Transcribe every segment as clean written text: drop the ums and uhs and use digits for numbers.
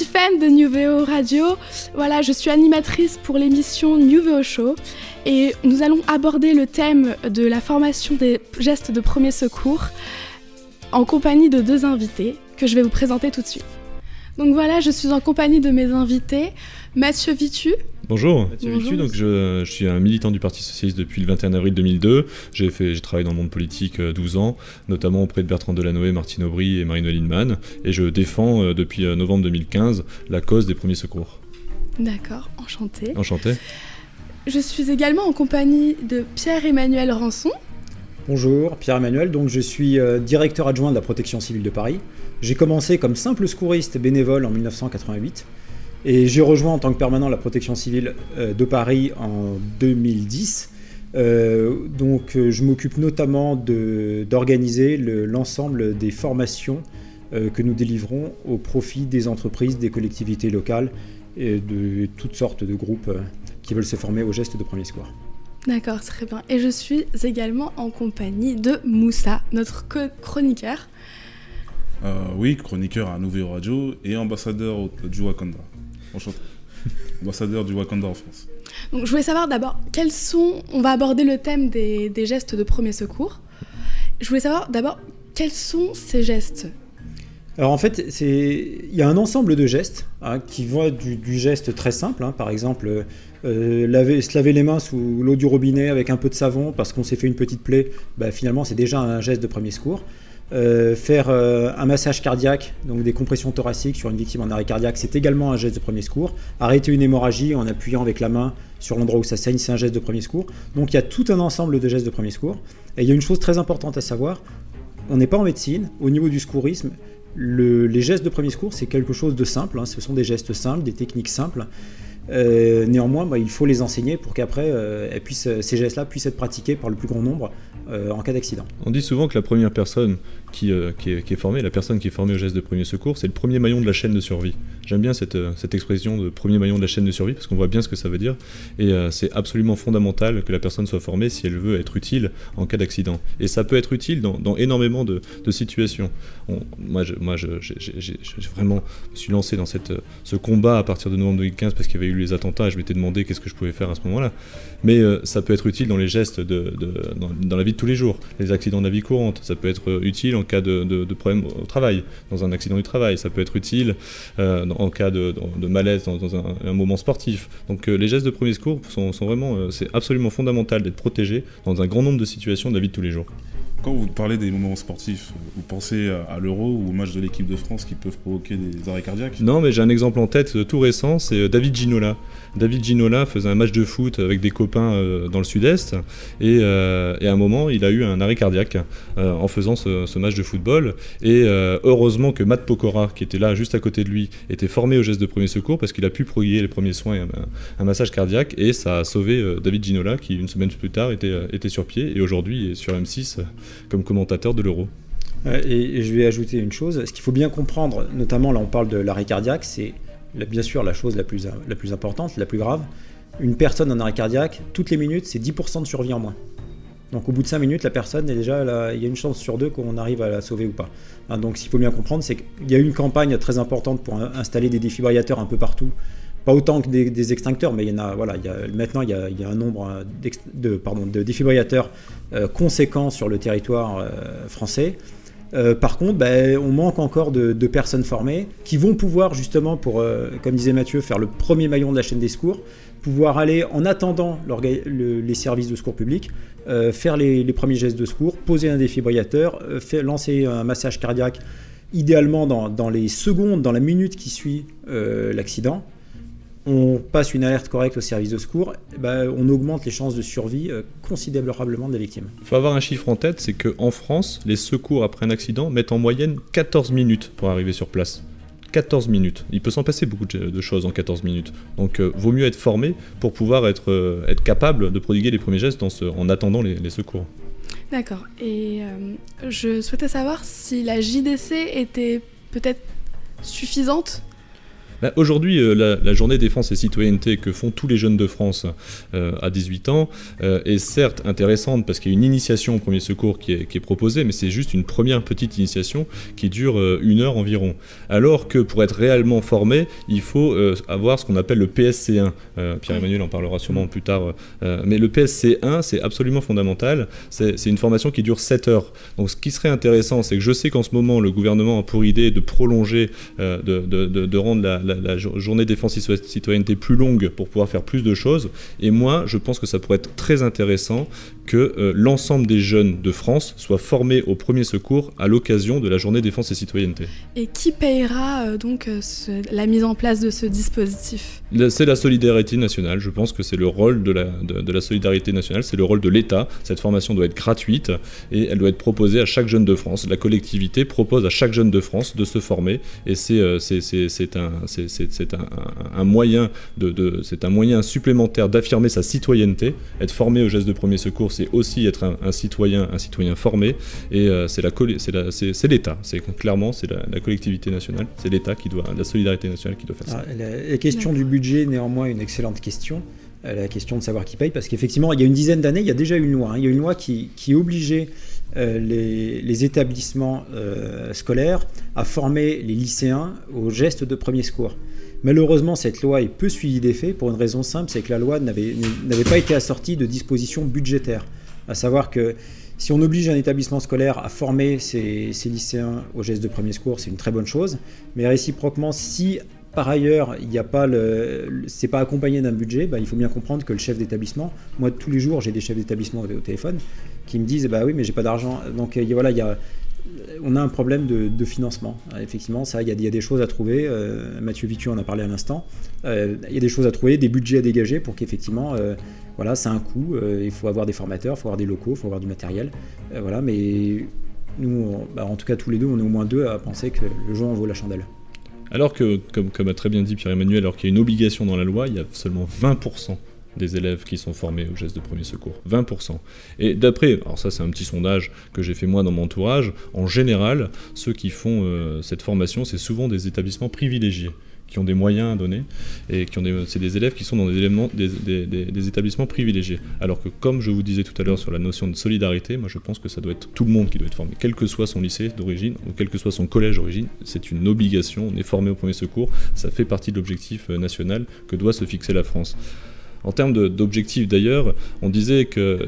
Tiffaine de Nuveo Radio. Voilà, je suis animatrice pour l'émission Nuveo Show et nous allons aborder le thème de la formation des gestes de premier secours en compagnie de deux invités que je vais vous présenter tout de suite. Donc voilà, je suis en compagnie de mes invités, Mathieu Vitu. Bonjour, Mathieu Vitu, donc je suis un militant du Parti Socialiste depuis le 21 avril 2002. J'ai travaillé dans le monde politique 12 ans, notamment auprès de Bertrand Delanoë, Martine Aubry et Marie-Noëlle Lienemann. Et je défends depuis novembre 2015 la cause des premiers secours. D'accord, enchanté. Enchanté. Je suis également en compagnie de Pierre-Emmanuel Rançon. Bonjour, Pierre-Emmanuel, donc je suis directeur adjoint de la protection civile de Paris. J'ai commencé comme simple secouriste bénévole en 1988. Et j'ai rejoint en tant que permanent la protection civile de Paris en 2010. Donc je m'occupe notamment d'organiser l'ensemble des formations que nous délivrons au profit des entreprises, des collectivités locales et de toutes sortes de groupes qui veulent se former aux gestes de premier secours. D'accord, très bien. Et je suis également en compagnie de Moussa, notre chroniqueur. Oui, chroniqueur à Nuveo Radio et ambassadeur du Wakanda. Enchanté. Ambassadeur du Wakanda en France. Donc, je voulais savoir d'abord on va aborder le thème des gestes de premier secours. Je voulais savoir d'abord quels sont ces gestes. Alors en fait, il y a un ensemble de gestes qui vont du geste très simple, par exemple se laver les mains sous l'eau du robinet avec un peu de savon parce qu'on s'est fait une petite plaie, finalement c'est déjà un geste de premier secours. Faire un massage cardiaque, donc des compressions thoraciques sur une victime en arrêt cardiaque, c'est également un geste de premier secours. Arrêter une hémorragie en appuyant avec la main sur l'endroit où ça saigne, c'est un geste de premier secours. Donc il y a tout un ensemble de gestes de premier secours. Et il y a une chose très importante à savoir, on n'est pas en médecine, au niveau du secourisme, les gestes de premier secours c'est quelque chose de simple, ce sont des gestes simples, des techniques simples. Néanmoins, il faut les enseigner pour qu'après ces gestes-là puissent être pratiqués par le plus grand nombre en cas d'accident. On dit souvent que la première personne qui est formée, la personne qui est formée au geste de premier secours, c'est le premier maillon de la chaîne de survie. J'aime bien cette expression de premier maillon de la chaîne de survie parce qu'on voit bien ce que ça veut dire et c'est absolument fondamental que la personne soit formée si elle veut être utile en cas d'accident. Et ça peut être utile dans énormément de situations. Moi, je vraiment me suis lancé dans ce combat à partir de novembre 2015 parce qu'il y avait eu les attentats et je m'étais demandé qu'est-ce que je pouvais faire à ce moment-là. Mais ça peut être utile dans les gestes dans la vie de tous les jours, les accidents de la vie courante, ça peut être utile en cas de problème au travail, dans un accident du travail, ça peut être utile en cas de malaise dans un moment sportif. Donc les gestes de premier secours sont vraiment, c'est absolument fondamental d'être protégé dans un grand nombre de situations de la vie de tous les jours. Quand vous parlez des moments sportifs, vous pensez à l'Euro ou au match de l'équipe de France qui peuvent provoquer des arrêts cardiaques ? Non, mais j'ai un exemple en tête tout récent, c'est David Ginola. David Ginola faisait un match de foot avec des copains dans le sud-est et à un moment, il a eu un arrêt cardiaque en faisant ce match de football. Et heureusement que Matt Pokora, qui était là juste à côté de lui, était formé au geste de premier secours parce qu'il a pu prodiguer les premiers soins et un massage cardiaque et ça a sauvé David Ginola qui, une semaine plus tard, était sur pied et aujourd'hui est sur M6 comme commentateur de l'Euro. Et je vais ajouter une chose, ce qu'il faut bien comprendre, notamment là on parle de l'arrêt cardiaque, c'est bien sûr la chose la plus importante, la plus grave. Une personne en arrêt cardiaque, toutes les minutes, c'est 10% de survie en moins. Donc au bout de 5 minutes, la personne est déjà là, il y a une chance sur deux qu'on arrive à la sauver ou pas. Donc ce qu'il faut bien comprendre, c'est qu'il y a eu une campagne très importante pour installer des défibrillateurs un peu partout. Pas autant que des extincteurs, mais maintenant il y a un nombre de défibrillateurs conséquent sur le territoire français. Par contre, on manque encore de personnes formées qui vont pouvoir justement, comme disait Mathieu, faire le premier maillon de la chaîne des secours, pouvoir aller en attendant les services de secours public, faire les premiers gestes de secours, poser un défibrillateur, lancer un massage cardiaque, idéalement dans les secondes, dans la minute qui suit l'accident. On passe une alerte correcte au service de secours, on augmente les chances de survie considérablement de la victime. Il faut avoir un chiffre en tête, c'est qu'en France, les secours après un accident mettent en moyenne 14 minutes pour arriver sur place. 14 minutes. Il peut s'en passer beaucoup de choses en 14 minutes. Donc vaut mieux être formé pour pouvoir être capable de prodiguer les premiers gestes en attendant les secours. D'accord. Et je souhaitais savoir si la JDC était peut-être suffisante. Aujourd'hui, la journée défense et citoyenneté que font tous les jeunes de France à 18 ans est certes intéressante parce qu'il y a une initiation au premier secours qui est proposée, mais c'est juste une première petite initiation qui dure 1 heure environ. Alors que pour être réellement formé, il faut avoir ce qu'on appelle le PSC1. Pierre-Emmanuel en parlera sûrement plus tard. Mais le PSC1, c'est absolument fondamental. C'est une formation qui dure 7 heures. Donc ce qui serait intéressant, c'est que je sais qu'en ce moment, le gouvernement a pour idée de prolonger, de rendre la journée défense et citoyenneté plus longue pour pouvoir faire plus de choses. Et moi, je pense que ça pourrait être très intéressant que l'ensemble des jeunes de France soient formés au premier secours à l'occasion de la journée défense et citoyenneté. Et qui payera donc la mise en place de ce dispositif ? C'est la solidarité nationale. Je pense que c'est le rôle de la solidarité nationale, c'est le rôle de l'État. Cette formation doit être gratuite et elle doit être proposée à chaque jeune de France. La collectivité propose à chaque jeune de France de se former et c'est un moyen c'est un moyen supplémentaire d'affirmer sa citoyenneté. Être formé au geste de premier secours, c'est aussi être un citoyen formé et c'est l'État. Clairement, c'est la collectivité nationale, c'est l'État la solidarité nationale qui doit faire ça. La question du budget, néanmoins, une excellente question. La question de savoir qui paye, parce qu'effectivement, il y a une dizaine d'années, il y a déjà une loi. Il y a une loi qui obligeait les établissements scolaires à former les lycéens aux gestes de premier secours. Malheureusement, cette loi est peu suivie des faits pour une raison simple, c'est que la loi n'avait pas été assortie de dispositions budgétaires. À savoir que si on oblige un établissement scolaire à former ses lycéens aux gestes de premier secours, c'est une très bonne chose. Mais réciproquement, si par ailleurs, c'est pas accompagné d'un budget, il faut bien comprendre que le chef d'établissement, moi tous les jours j'ai des chefs d'établissement au téléphone qui me disent oui mais j'ai pas d'argent. Donc voilà, on a un problème de financement. Effectivement, il y a des choses à trouver. Mathieu Vitu en a parlé à l'instant. Il y a des choses à trouver, des budgets à dégager pour qu'effectivement, ça a un coût. Il faut avoir des formateurs, il faut avoir des locaux, il faut avoir du matériel. Mais nous, en tout cas tous les deux, on est au moins 2 à penser que le jour en vaut la chandelle. Alors que, comme a très bien dit Pierre-Emmanuel, alors qu'il y a une obligation dans la loi, il y a seulement 20% des élèves qui sont formés au geste de premier secours. 20%. Et d'après, alors ça c'est un petit sondage que j'ai fait moi dans mon entourage, en général, ceux qui font cette formation, c'est souvent des établissements privilégiés, qui ont des moyens à donner, et c'est des élèves qui sont dans des établissements privilégiés. Alors que, comme je vous disais tout à l'heure sur la notion de solidarité, moi je pense que ça doit être tout le monde qui doit être formé, quel que soit son lycée d'origine, ou quel que soit son collège d'origine, c'est une obligation, on est formé au premier secours, ça fait partie de l'objectif national que doit se fixer la France. En termes d'objectifs d'ailleurs, on disait que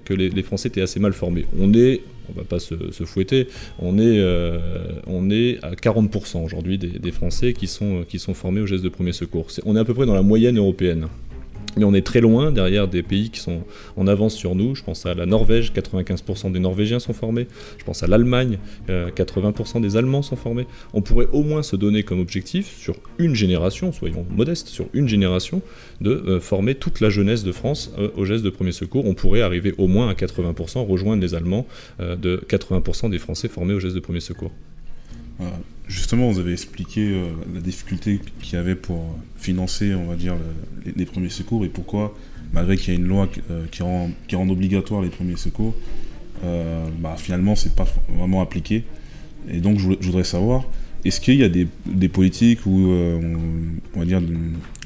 les Français étaient assez mal formés. On va pas se fouetter, on est à 40% aujourd'hui des Français qui sont formés au geste de premier secours. On est à peu près dans la moyenne européenne. Mais on est très loin derrière des pays qui sont en avance sur nous. Je pense à la Norvège, 95% des Norvégiens sont formés. Je pense à l'Allemagne, 80% des Allemands sont formés. On pourrait au moins se donner comme objectif, sur une génération, soyons modestes, sur une génération, de former toute la jeunesse de France au geste de premier secours. On pourrait arriver au moins à 80%, rejoindre les Allemands de 80% des Français formés au geste de premier secours. Justement, vous avez expliqué la difficulté qu'il y avait pour financer, on va dire, les premiers secours et pourquoi, malgré qu'il y a une loi qui rend obligatoire les premiers secours, finalement, c'est pas vraiment appliqué. Et donc, je voudrais savoir, est-ce qu'il y a des politiques ou, on va dire,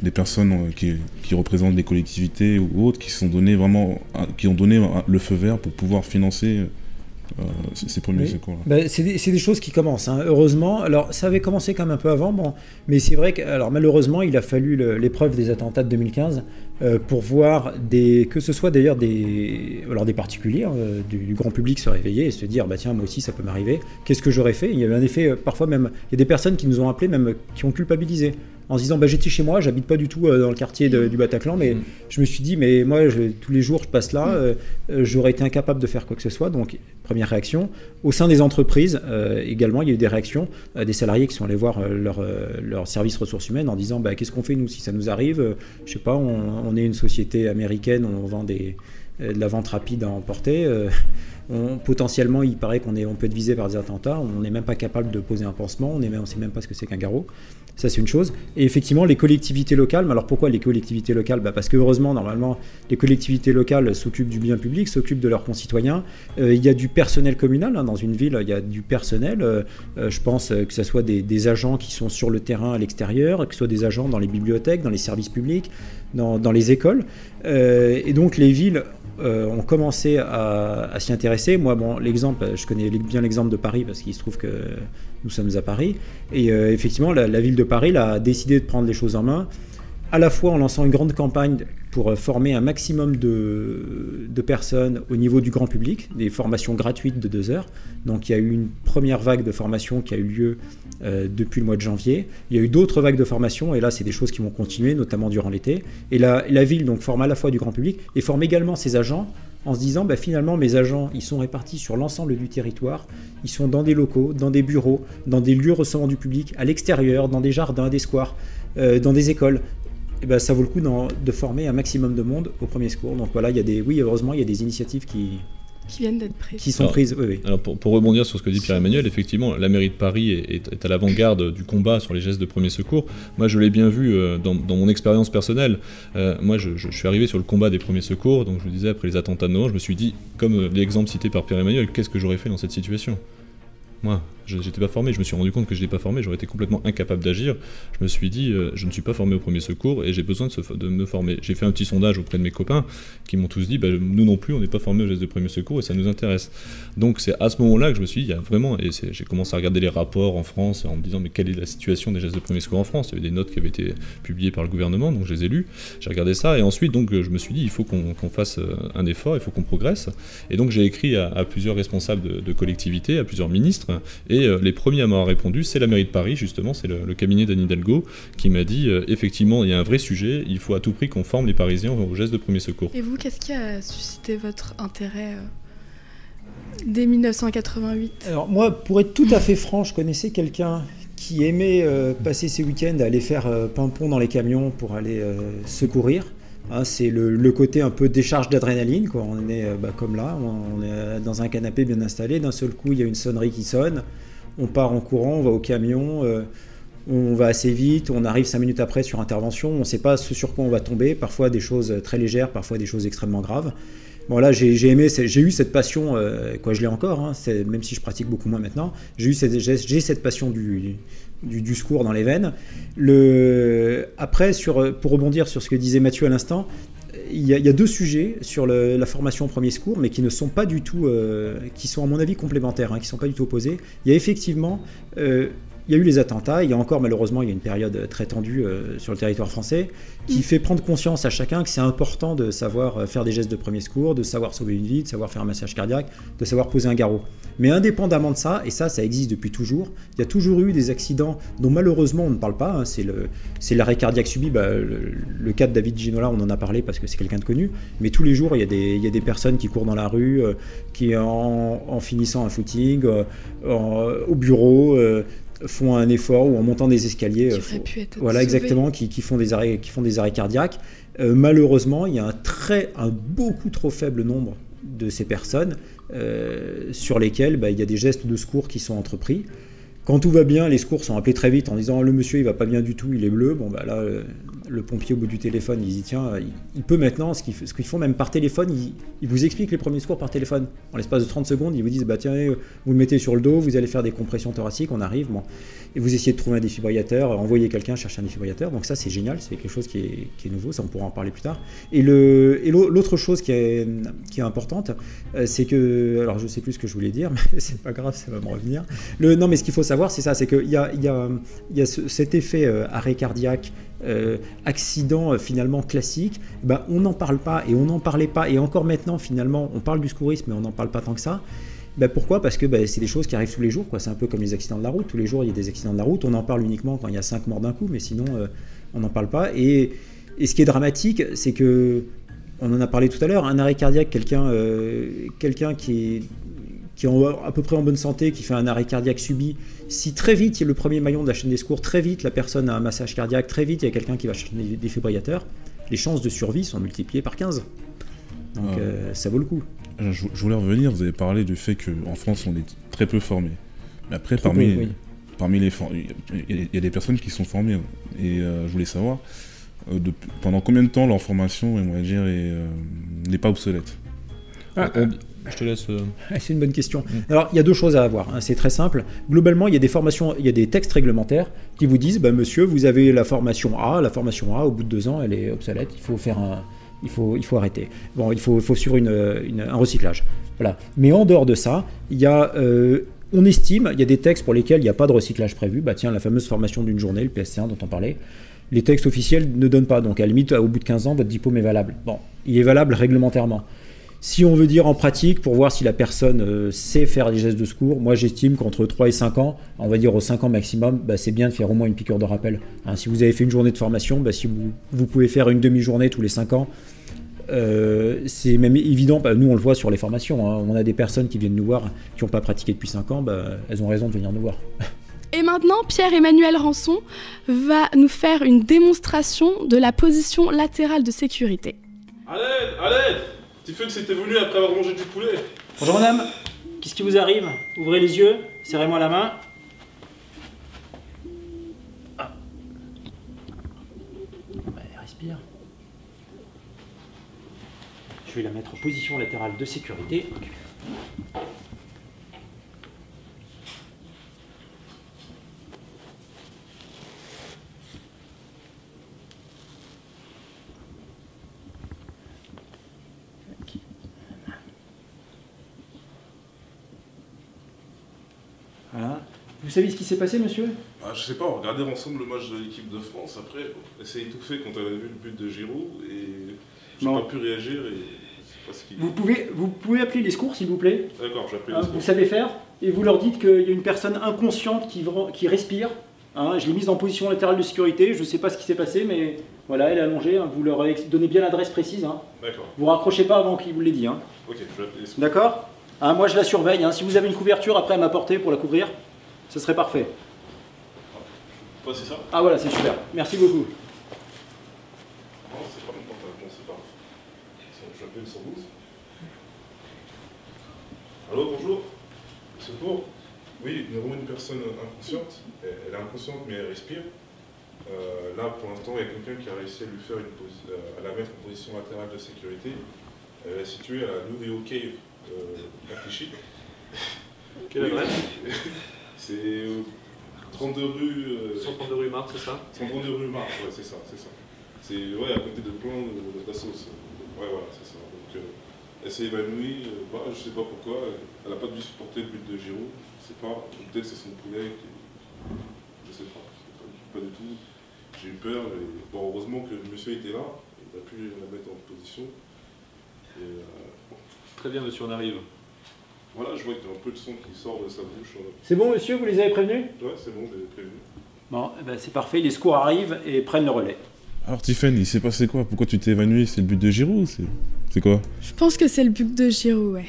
des personnes qui représentent des collectivités ou autres qui ont donné le feu vert pour pouvoir financer ces premiers secours là. C'est des choses qui commencent, hein, heureusement. Alors ça avait commencé quand même un peu avant, mais c'est vrai que malheureusement il a fallu l'épreuve des attentats de 2015 pour voir que ce soit d'ailleurs des particuliers du grand public se réveiller et se dire tiens, moi aussi ça peut m'arriver, qu'est-ce que j'aurais fait. Il y avait un effet, parfois même il y a des personnes qui nous ont appelés, même qui ont culpabilisé en se disant j'étais chez moi, j'habite pas du tout dans le quartier du Bataclan, mais je me suis dit mais moi tous les jours je passe là, j'aurais été incapable de faire quoi que ce soit. Donc première réaction. Au sein des entreprises également, il y a eu des réactions des salariés qui sont allés voir leur service ressources humaines en disant qu'est-ce qu'on fait nous si ça nous arrive, je sais pas, on est une société américaine, on vend des de la vente rapide à emporter. Potentiellement, il paraît qu'on peut être visé par des attentats. On n'est même pas capable de poser un pansement. On ne sait même pas ce que c'est qu'un garrot. Ça, c'est une chose. Et effectivement, les collectivités locales. Mais alors, pourquoi les collectivités locales ? Parce que heureusement, normalement, les collectivités locales s'occupent du bien public, s'occupent de leurs concitoyens. Il y a du personnel communal. Dans une ville, il y a du personnel. Je pense que ce soit des agents qui sont sur le terrain à l'extérieur, que ce soit des agents dans les bibliothèques, dans les services publics, dans les écoles. Et donc, les villes ont commencé à s'y intéresser. Moi, je connais bien l'exemple de Paris parce qu'il se trouve que nous sommes à Paris. Et effectivement, la ville de Paris a décidé de prendre les choses en main, à la fois en lançant une grande campagne pour former un maximum de personnes au niveau du grand public, des formations gratuites de 2 heures. Donc il y a eu une première vague de formation qui a eu lieu depuis le mois de janvier. Il y a eu d'autres vagues de formation, et là c'est des choses qui vont continuer, notamment durant l'été. Et la ville donc forme à la fois du grand public et forme également ses agents en se disant finalement mes agents ils sont répartis sur l'ensemble du territoire, ils sont dans des locaux, dans des bureaux, dans des lieux recevant du public, à l'extérieur, dans des jardins, des squares, dans des écoles. Et ça vaut le coup de former un maximum de monde au premier secours. Donc voilà, heureusement il y a des initiatives qui viennent d'être prises. Qui sont prises, oui. Alors pour rebondir sur ce que dit Pierre-Emmanuel, effectivement, la mairie de Paris est à l'avant-garde du combat sur les gestes de premier secours. Moi, je l'ai bien vu dans mon expérience personnelle. Moi, je suis arrivé sur le combat des premiers secours, donc je vous disais, après les attentats de Noël, je me suis dit, comme l'exemple cité par Pierre-Emmanuel, qu'est-ce que j'aurais fait dans cette situation ? Moi, je n'étais pas formé, je me suis rendu compte que je n'étais pas formé, j'aurais été complètement incapable d'agir. Je me suis dit, je ne suis pas formé au premier secours et j'ai besoin de me former. J'ai fait un petit sondage auprès de mes copains qui m'ont tous dit, nous non plus, on n'est pas formés au geste de premier secours et ça nous intéresse. Donc c'est à ce moment-là que je me suis dit, il y a vraiment, et j'ai commencé à regarder les rapports en France en me disant, mais quelle est la situation des gestes de premier secours en France ? Il y avait des notes qui avaient été publiées par le gouvernement, donc je les ai lues, j'ai regardé ça et ensuite donc je me suis dit, il faut qu'on fasse un effort, il faut qu'on progresse. Et donc j'ai écrit à plusieurs responsables de collectivités, à plusieurs ministres, et les premiers à m'avoir répondu, c'est la mairie de Paris, justement, c'est le cabinet d'Anne Hidalgo, qui m'a dit, effectivement, il y a un vrai sujet, il faut à tout prix qu'on forme les Parisiens aux gestes de premier secours. Et vous, qu'est-ce qui a suscité votre intérêt dès 1988 ? Alors moi, pour être tout à fait franc, je connaissais quelqu'un qui aimait passer ses week-ends à aller faire pimpon dans les camions pour aller secourir. C'est le côté un peu décharge d'adrénaline, quoi. On est comme là, on est dans un canapé bien installé, d'un seul coup il y a une sonnerie qui sonne, on part en courant, on va au camion, on va assez vite, on arrive 5 minutes après sur intervention, on ne sait pas ce sur quoi on va tomber, parfois des choses très légères, parfois des choses extrêmement graves. Bon là j'ai eu cette passion, je l'ai encore, même si je pratique beaucoup moins maintenant, j'ai cette passion du secours dans les veines. Après, pour rebondir sur ce que disait Mathieu à l'instant, il y a 2 sujets sur la formation au premier secours, mais qui ne sont pas du tout, qui sont à mon avis complémentaires, qui ne sont pas du tout opposés. Il y a effectivement, il y a eu les attentats, il y a encore malheureusement il y a une période très tendue sur le territoire français qui fait prendre conscience à chacun que c'est important de savoir faire des gestes de premier secours, de savoir sauver une vie, de savoir faire un massage cardiaque, de savoir poser un garrot. Mais indépendamment de ça, et ça existe depuis toujours, il y a toujours eu des accidents dont malheureusement on ne parle pas, c'est l'arrêt cardiaque subi, le cas de David Ginola on en a parlé parce que c'est quelqu'un de connu, mais tous les jours il y a des personnes qui courent dans la rue, qui en finissant un footing, au bureau, font un effort ou en montant des escaliers, exactement, qui font des arrêts cardiaques. Malheureusement, il y a un beaucoup trop faible nombre de ces personnes sur lesquelles il y a des gestes de secours qui sont entrepris. Quand tout va bien, les secours sont appelés très vite en disant le monsieur il va pas bien du tout, il est bleu. Là le pompier au bout du téléphone il dit tiens, il peut maintenant, ce qu'ils font même par téléphone, ils vous expliquent les premiers secours par téléphone. En l'espace de 30 secondes, ils vous disent tiens, vous le mettez sur le dos, vous allez faire des compressions thoraciques, on arrive, et vous essayez de trouver un défibrillateur, envoyer quelqu'un chercher un défibrillateur. Donc ça c'est génial, c'est quelque chose qui est nouveau, ça on pourra en parler plus tard. Et l'autre chose qui est importante, c'est que, alors je sais plus ce que je voulais dire, mais c'est pas grave, ça va me revenir. Non mais ce qu'il faut savoir c'est ça, c'est qu'il y a cet effet arrêt cardiaque, accident finalement classique, on n'en parle pas et on n'en parlait pas, et encore maintenant finalement on parle du secourisme mais on n'en parle pas tant que ça. Pourquoi ? Parce que c'est des choses qui arrivent tous les jours, quoi. C'est un peu comme les accidents de la route, tous les jours il y a des accidents de la route, on en parle uniquement quand il y a 5 morts d'un coup, mais sinon on n'en parle pas. Et ce qui est dramatique, c'est que, on en a parlé tout à l'heure, un arrêt cardiaque, quelqu'un qui est à peu près en bonne santé, qui fait un arrêt cardiaque subi, si très vite il y a le premier maillon de la chaîne des secours, très vite la personne a un massage cardiaque, très vite il y a quelqu'un qui va chercher des défibrillateurs, les chances de survie sont multipliées par 15. Donc ça vaut le coup. Je voulais revenir, vous avez parlé du fait qu'en France, on est très peu formés. Mais après, parmi les formés, il y a des personnes qui sont formées. Et je voulais savoir, pendant combien de temps leur formation, on va dire, n'est pas obsolète? Je te laisse... C'est une bonne question. Alors, il y a deux choses à avoir, hein. C'est très simple. Globalement, il y a des formations, il y a des textes réglementaires qui vous disent, monsieur, vous avez la formation A, au bout de 2 ans, elle est obsolète, il faut faire il faut arrêter. Bon, il faut suivre un recyclage. Voilà. Mais en dehors de ça, il y a... on estime, il y a des textes pour lesquels il n'y a pas de recyclage prévu. Tiens, la fameuse formation d'une journée, le PSC1 dont on parlait. Les textes officiels ne donnent pas. Donc, à la limite, au bout de 15 ans, votre diplôme est valable. Bon, il est valable réglementairement. Si on veut dire en pratique, pour voir si la personne sait faire des gestes de secours, moi j'estime qu'entre 3 et 5 ans, on va dire aux 5 ans maximum, c'est bien de faire au moins une piqûre de rappel. Hein, si vous avez fait une journée de formation, si vous pouvez faire une demi-journée tous les 5 ans, c'est même évident. Nous on le voit sur les formations, hein, on a des personnes qui viennent nous voir, qui n'ont pas pratiqué depuis 5 ans, elles ont raison de venir nous voir. Et maintenant, Pierre-Emmanuel Rançon va nous faire une démonstration de la position latérale de sécurité. À l'aide Tiffen s'était venu après avoir mangé du poulet. Bonjour madame, qu'est-ce qui vous arrive? Ouvrez les yeux, serrez-moi la main. Respire. Je vais la mettre en position latérale de sécurité. Voilà. Vous savez ce qui s'est passé, monsieur? Je sais pas, on regardait ensemble le match de l'équipe de France, après on s'est étouffé quand on avait vu le but de Giroud et j'ai pas pu réagir et je sais pas ce qu'il... Vous pouvez appeler les secours, s'il vous plaît? D'accord, j'appelle les secours. Vous savez faire et vous leur dites qu'il y a une personne inconsciente qui respire. Hein, je l'ai mise en position latérale de sécurité, je sais pas ce qui s'est passé, mais voilà, elle est allongée, hein, vous leur donnez bien l'adresse précise. Hein. D'accord. Vous raccrochez pas avant qu'il vous l'ait dit. Hein. Ok, je vais appeler les secours. D'accord. Hein, moi je la surveille, hein. Si vous avez une couverture après à m'apporter pour la couvrir, ce serait parfait. C'est ça? Ah voilà, c'est super. Merci beaucoup. Non, c'est pas mon portable, non, c'est pas. Je vais appeler le 112. Allô, bonjour. Secours? Oui, nous avons une personne inconsciente. Elle est inconsciente, mais elle respire. Là, pour l'instant, il y a quelqu'un qui a réussi à lui faire à la mettre en position latérale de sécurité. Elle est située à la Nouvelle Cave à Clichy. Quelle adresse? C'est 32 rue... 132 rue Marc, c'est ça? 132 rue Marc, ouais, c'est ça, c'est ça. C'est à côté de plein d'assos. Ouais, voilà, c'est ça. Donc, elle s'est évanouie, je sais pas pourquoi, elle n'a pas dû supporter le but de Giroud, je sais pas, peut-être c'est son poulet, je sais pas du tout. J'ai eu peur, et bon, heureusement que le monsieur était là, il a pu la mettre en position. Et, Très bien, monsieur, on arrive. Voilà, je vois qu'il y a un peu de son qui sort de sa bouche. C'est bon, monsieur, vous les avez prévenus? Ouais, c'est bon, je les ai prévenus. Bon, c'est parfait, les secours arrivent et prennent le relais. Alors Tiffen, il s'est passé quoi? Pourquoi tu t'es évanoui? C'est le but de Giroud? C'est quoi? Je pense que c'est le but de Giroud, ouais.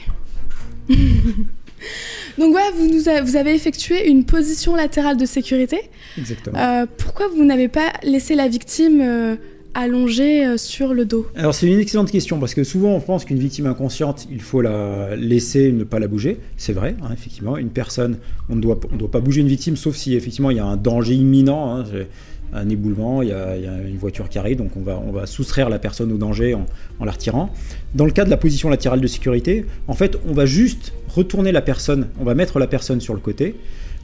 Donc ouais, vous avez effectué une position latérale de sécurité. Exactement. Pourquoi vous n'avez pas laissé la victime allongée sur le dos? Alors c'est une excellente question, parce que souvent on pense qu'une victime inconsciente, il faut la laisser, ne pas la bouger. C'est vrai, hein, effectivement, une personne, on ne doit pas bouger une victime, sauf si effectivement il y a un danger imminent, hein, un éboulement, il y a une voiture qui arrive, donc on va soustraire la personne au danger en la retirant. Dans le cas de la position latérale de sécurité, en fait, on va juste retourner la personne, on va mettre la personne sur le côté.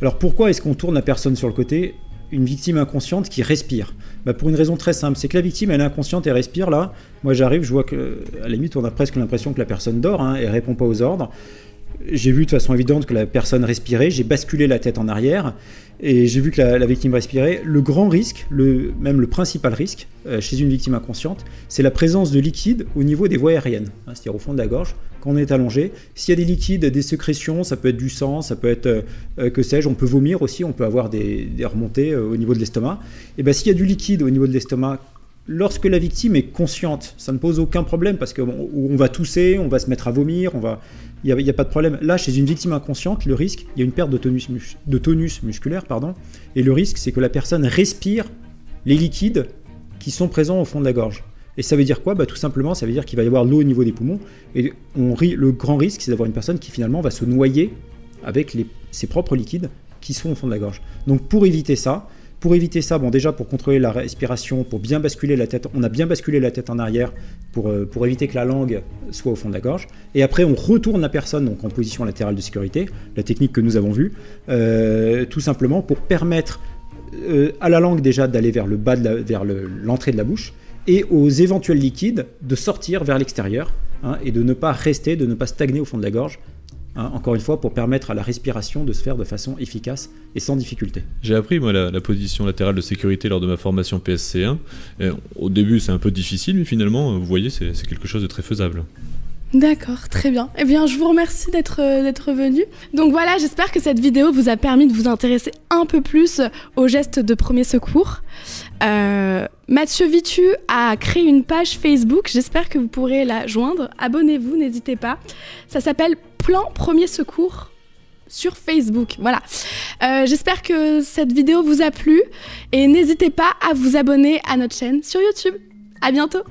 Alors pourquoi est-ce qu'on tourne la personne sur le côté? Une victime inconsciente qui respire. Pour une raison très simple, c'est que la victime, elle est inconsciente et respire là. Moi j'arrive, je vois qu'à la limite, on a presque l'impression que la personne dort, hein, et répond pas aux ordres. J'ai vu de façon évidente que la personne respirait, j'ai basculé la tête en arrière et j'ai vu que la victime respirait. Le grand risque, même le principal risque chez une victime inconsciente, c'est la présence de liquide au niveau des voies aériennes, hein, c'est-à-dire au fond de la gorge. Quand on est allongé, s'il y a des liquides, des sécrétions, ça peut être du sang, ça peut être, que sais-je, on peut vomir aussi, on peut avoir des remontées au niveau de l'estomac. Et s'il y a du liquide au niveau de l'estomac, lorsque la victime est consciente, ça ne pose aucun problème parce qu'on va tousser, on va se mettre à vomir, il n'y a pas de problème. Là, chez une victime inconsciente, le risque, il y a une perte de tonus musculaire, et le risque, c'est que la personne respire les liquides qui sont présents au fond de la gorge. Et ça veut dire quoi? Tout simplement, ça veut dire qu'il va y avoir de l'eau au niveau des poumons. Et le grand risque, c'est d'avoir une personne qui finalement va se noyer avec ses propres liquides qui sont au fond de la gorge. Donc pour éviter ça, déjà pour contrôler la respiration, pour bien basculer la tête, on a bien basculé la tête en arrière pour éviter que la langue soit au fond de la gorge. Et après, on retourne la personne donc en position latérale de sécurité, la technique que nous avons vue, tout simplement pour permettre à la langue déjà d'aller vers le bas, vers l'entrée de la bouche, et aux éventuels liquides de sortir vers l'extérieur, et de ne pas stagner au fond de la gorge. Encore une fois, pour permettre à la respiration de se faire de façon efficace et sans difficulté. J'ai appris, moi, la position latérale de sécurité lors de ma formation PSC1. Au début, c'est un peu difficile, mais finalement, vous voyez, c'est quelque chose de très faisable. D'accord, très bien. Eh bien, je vous remercie d'être venu. Donc voilà, j'espère que cette vidéo vous a permis de vous intéresser un peu plus aux gestes de premier secours. Mathieu Vitu a créé une page Facebook, j'espère que vous pourrez la joindre. Abonnez-vous, n'hésitez pas. Ça s'appelle Plan Premier Secours sur Facebook. Voilà. J'espère que cette vidéo vous a plu et n'hésitez pas à vous abonner à notre chaîne sur YouTube. À bientôt.